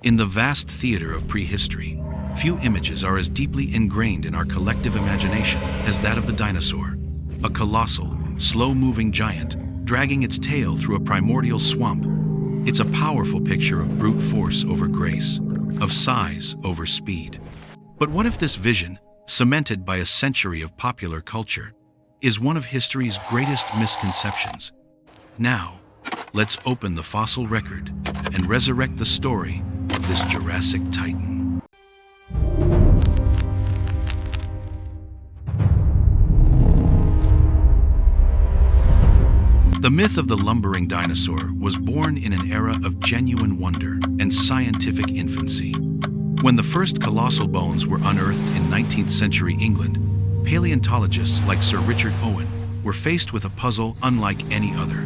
In the vast theater of prehistory, few images are as deeply ingrained in our collective imagination as that of the dinosaur, a colossal, slow-moving giant dragging its tail through a primordial swamp. It's a powerful picture of brute force over grace, of size over speed. But what if this vision, cemented by a century of popular culture, is one of history's greatest misconceptions? Now, let's open the fossil record and resurrect the story of this Jurassic titan. The myth of the lumbering dinosaur was born in an era of genuine wonder and scientific infancy. When the first colossal bones were unearthed in 19th century England, paleontologists like Sir Richard Owen were faced with a puzzle unlike any other.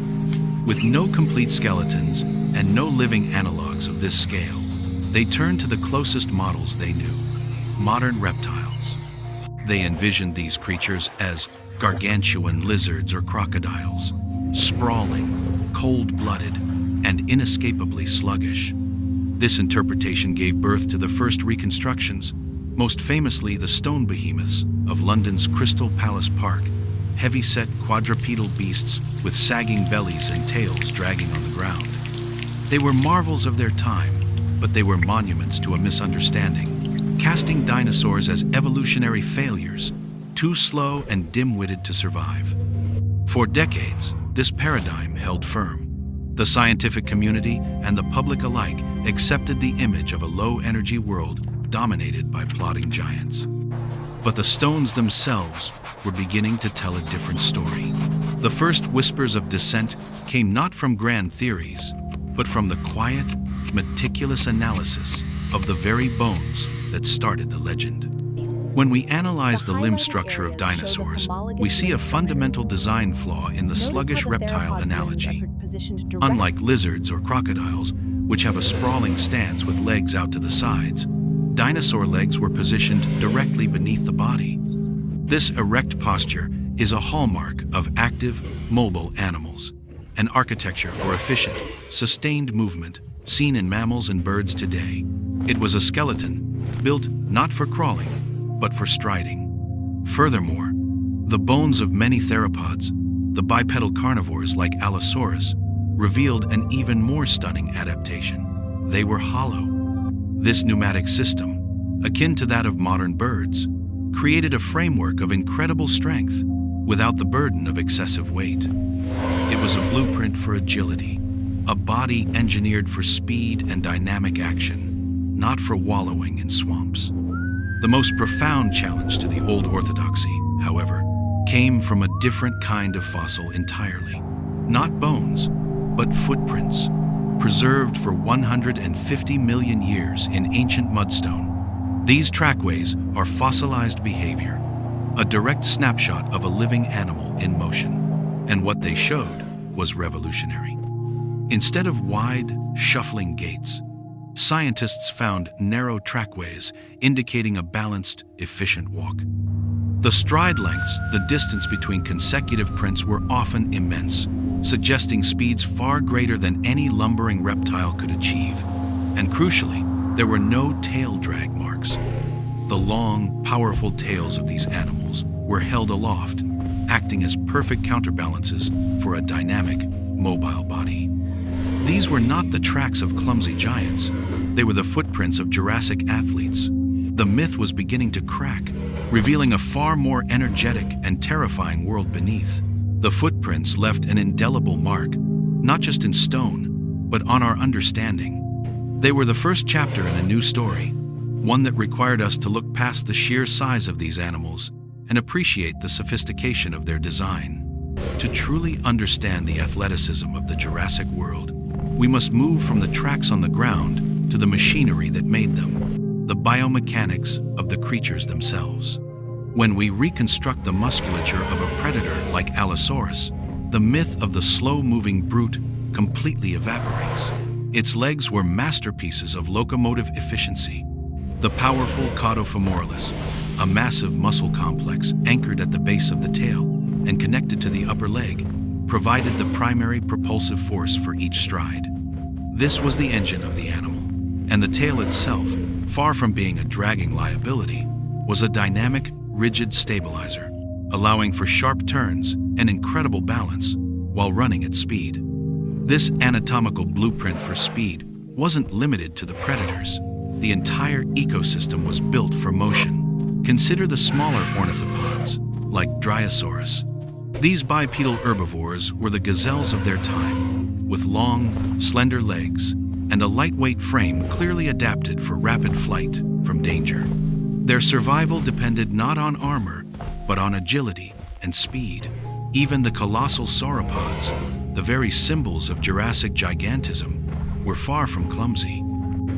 With no complete skeletons and no living analogs of this scale, they turned to the closest models they knew, modern reptiles. They envisioned these creatures as gargantuan lizards or crocodiles, sprawling, cold-blooded, and inescapably sluggish. This interpretation gave birth to the first reconstructions, most famously the stone behemoths of London's Crystal Palace Park, heavy-set quadrupedal beasts with sagging bellies and tails dragging on the ground. They were marvels of their time, but they were monuments to a misunderstanding, casting dinosaurs as evolutionary failures, too slow and dim-witted to survive. For decades, this paradigm held firm. The scientific community and the public alike accepted the image of a low-energy world dominated by plodding giants. But the stones themselves were beginning to tell a different story. The first whispers of dissent came not from grand theories, but from the quiet, meticulous analysis of the very bones that started the legend. When we analyze the limb structure of dinosaurs, we see a fundamental design flaw in the sluggish reptile analogy. Unlike lizards or crocodiles, which have a sprawling stance with legs out to the sides, dinosaur legs were positioned directly beneath the body. This erect posture is a hallmark of active, mobile animals, an architecture for efficient, sustained movement seen in mammals and birds today. It was a skeleton built not for crawling, but for striding. Furthermore, the bones of many theropods, the bipedal carnivores like Allosaurus, revealed an even more stunning adaptation. They were hollow. This pneumatic system, akin to that of modern birds, created a framework of incredible strength without the burden of excessive weight. It was a blueprint for agility, a body engineered for speed and dynamic action, not for wallowing in swamps. The most profound challenge to the old orthodoxy, however, came from a different kind of fossil entirely. Not bones, but footprints, preserved for 150 million years in ancient mudstone. These trackways are fossilized behavior, a direct snapshot of a living animal in motion. And what they showed was revolutionary. Instead of wide, shuffling gaits, scientists found narrow trackways indicating a balanced, efficient walk. The stride lengths, the distance between consecutive prints, were often immense, suggesting speeds far greater than any lumbering reptile could achieve. And crucially, there were no tail drag marks. The long, powerful tails of these animals were held aloft, acting as perfect counterbalances for a dynamic, mobile body. These were not the tracks of clumsy giants. They were the footprints of Jurassic athletes. The myth was beginning to crack, revealing a far more energetic and terrifying world beneath. The footprints left an indelible mark, not just in stone, but on our understanding. They were the first chapter in a new story, one that required us to look past the sheer size of these animals and appreciate the sophistication of their design. To truly understand the athleticism of the Jurassic world, we must move from the tracks on the ground to the machinery that made them, the biomechanics of the creatures themselves. When we reconstruct the musculature of a predator like Allosaurus, the myth of the slow-moving brute completely evaporates. Its legs were masterpieces of locomotive efficiency. The powerful caudofemoralis, a massive muscle complex anchored at the base of the tail and connected to the upper leg, provided the primary propulsive force for each stride. This was the engine of the animal, and and the tail itself, far from being a dragging liability, was a dynamic, rigid stabilizer, allowing for sharp turns and incredible balance while running at speed. This anatomical blueprint for speed wasn't limited to the predators. The entire ecosystem was built for motion. Consider the smaller ornithopods, like Dinosaurs. These bipedal herbivores were the gazelles of their time, with long, slender legs and a lightweight frame clearly adapted for rapid flight from danger. Their survival depended not on armor, but on agility and speed. Even the colossal sauropods, the very symbols of Jurassic gigantism, were far from clumsy.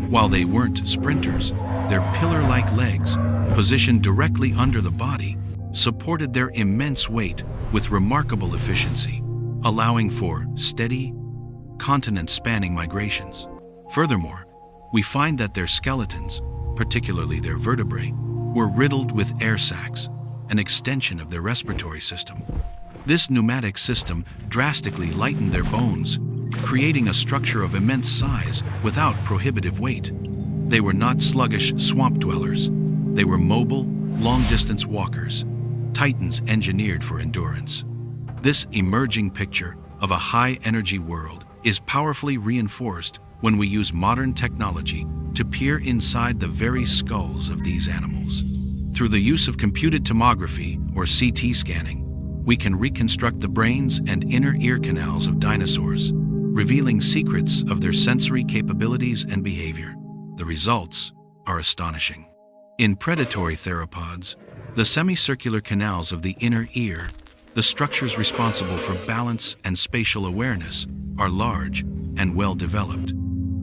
While they weren't sprinters, their pillar-like legs, positioned directly under the body, supported their immense weight with remarkable efficiency, allowing for steady, continent-spanning migrations. Furthermore, we find that their skeletons, particularly their vertebrae, were riddled with air sacs, an extension of their respiratory system. This pneumatic system drastically lightened their bones, creating a structure of immense size without prohibitive weight. They were not sluggish swamp dwellers. They were mobile, long-distance walkers, titans engineered for endurance. This emerging picture of a high-energy world is powerfully reinforced when we use modern technology to peer inside the very skulls of these animals. Through the use of computed tomography or CT scanning, we can reconstruct the brains and inner ear canals of dinosaurs, revealing secrets of their sensory capabilities and behavior. The results are astonishing. In predatory theropods, the semicircular canals of the inner ear, the structures responsible for balance and spatial awareness, are large and well developed.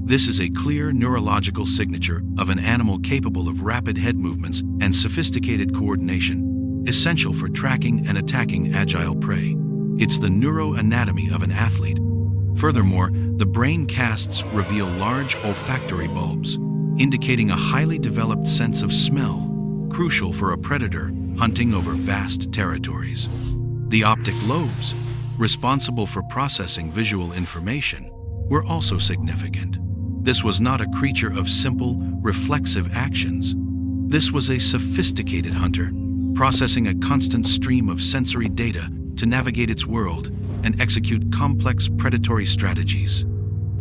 This is a clear neurological signature of an animal capable of rapid head movements and sophisticated coordination, essential for tracking and attacking agile prey. It's the neuroanatomy of an athlete. Furthermore, the brain casts reveal large olfactory bulbs, indicating a highly developed sense of smell, crucial for a predator hunting over vast territories. The optic lobes, responsible for processing visual information, were also significant. This was not a creature of simple, reflexive actions. This was a sophisticated hunter, processing a constant stream of sensory data to navigate its world and execute complex predatory strategies.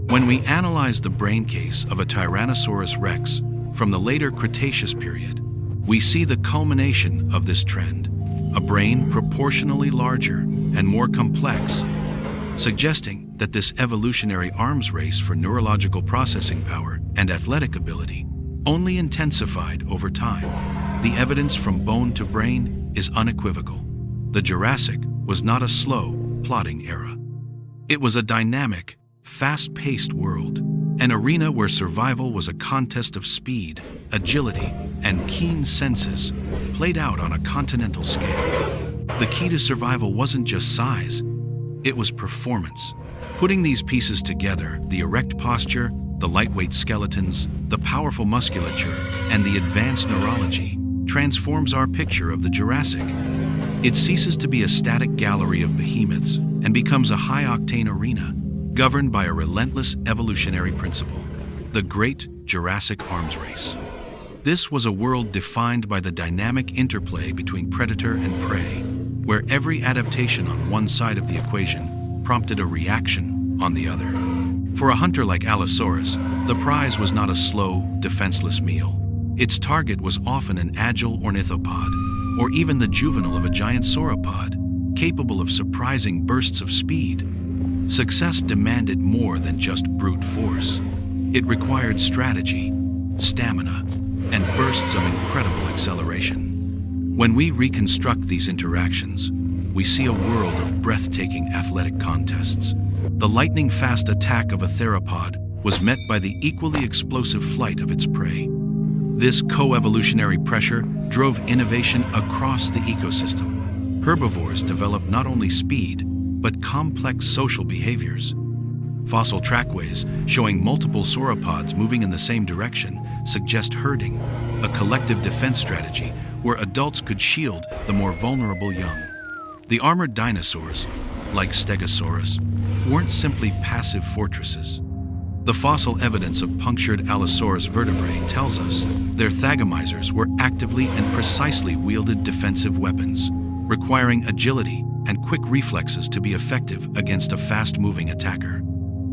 When we analyze the brain case of a Tyrannosaurus rex from the later Cretaceous period, we see the culmination of this trend, a brain proportionally larger and more complex, suggesting that this evolutionary arms race for neurological processing power and athletic ability only intensified over time. The evidence from bone to brain is unequivocal. The Jurassic was not a slow, plodding era. It was a dynamic, fast-paced world, an arena where survival was a contest of speed, agility, and keen senses played out on a continental scale. The key to survival wasn't just size, it was performance. Putting these pieces together, the erect posture, the lightweight skeletons, the powerful musculature, and the advanced neurology, transforms our picture of the Jurassic. It ceases to be a static gallery of behemoths and becomes a high-octane arena, governed by a relentless evolutionary principle, the Great Jurassic Arms Race. This was a world defined by the dynamic interplay between predator and prey, where every adaptation on one side of the equation prompted a reaction on the other. For a hunter like Allosaurus, the prize was not a slow, defenseless meal. Its target was often an agile ornithopod, or even the juvenile of a giant sauropod, capable of surprising bursts of speed. Success demanded more than just brute force. It required strategy, stamina, and bursts of incredible acceleration. When we reconstruct these interactions, we see a world of breathtaking athletic contests. The lightning-fast attack of a theropod was met by the equally explosive flight of its prey. This co-evolutionary pressure drove innovation across the ecosystem. Herbivores developed not only speed, but complex social behaviors. Fossil trackways showing multiple sauropods moving in the same direction suggest herding, a collective defense strategy where adults could shield the more vulnerable young. The armored dinosaurs, like Stegosaurus, weren't simply passive fortresses. The fossil evidence of punctured Allosaurus vertebrae tells us their thagomisers were actively and precisely wielded defensive weapons, requiring agility and quick reflexes to be effective against a fast-moving attacker.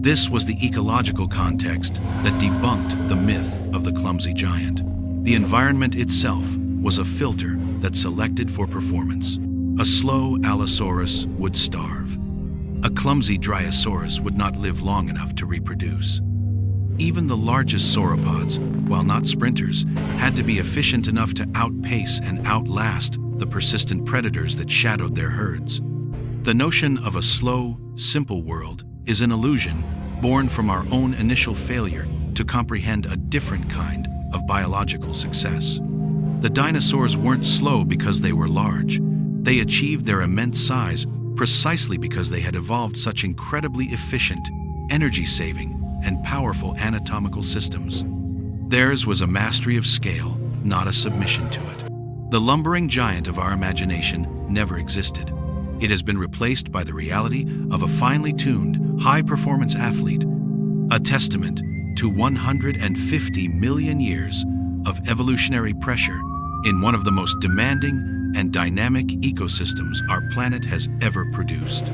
This was the ecological context that debunked the myth of the clumsy giant. The environment itself was a filter that selected for performance. A slow Allosaurus would starve. A clumsy Dryosaurus would not live long enough to reproduce. Even the largest sauropods, while not sprinters, had to be efficient enough to outpace and outlast the persistent predators that shadowed their herds. The notion of a slow, simple world is an illusion born from our own initial failure to comprehend a different kind of biological success. The dinosaurs weren't slow because they were large. They achieved their immense size precisely because they had evolved such incredibly efficient, energy-saving, and powerful anatomical systems. Theirs was a mastery of scale, not a submission to it. The lumbering giant of our imagination never existed. It has been replaced by the reality of a finely tuned, high-performance athlete, a testament to 150 million years of evolutionary pressure in one of the most demanding and dynamic ecosystems our planet has ever produced.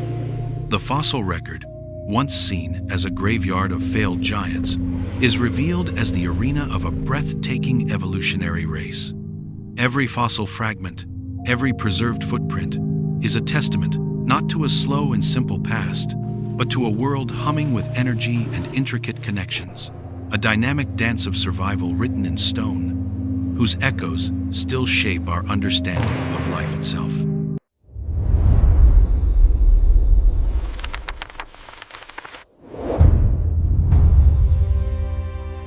The fossil record, once seen as a graveyard of failed giants, is revealed as the arena of a breathtaking evolutionary race. Every fossil fragment, every preserved footprint, is a testament not to a slow and simple past, but to a world humming with energy and intricate connections, a dynamic dance of survival written in stone, whose echoes still shape our understanding of life itself.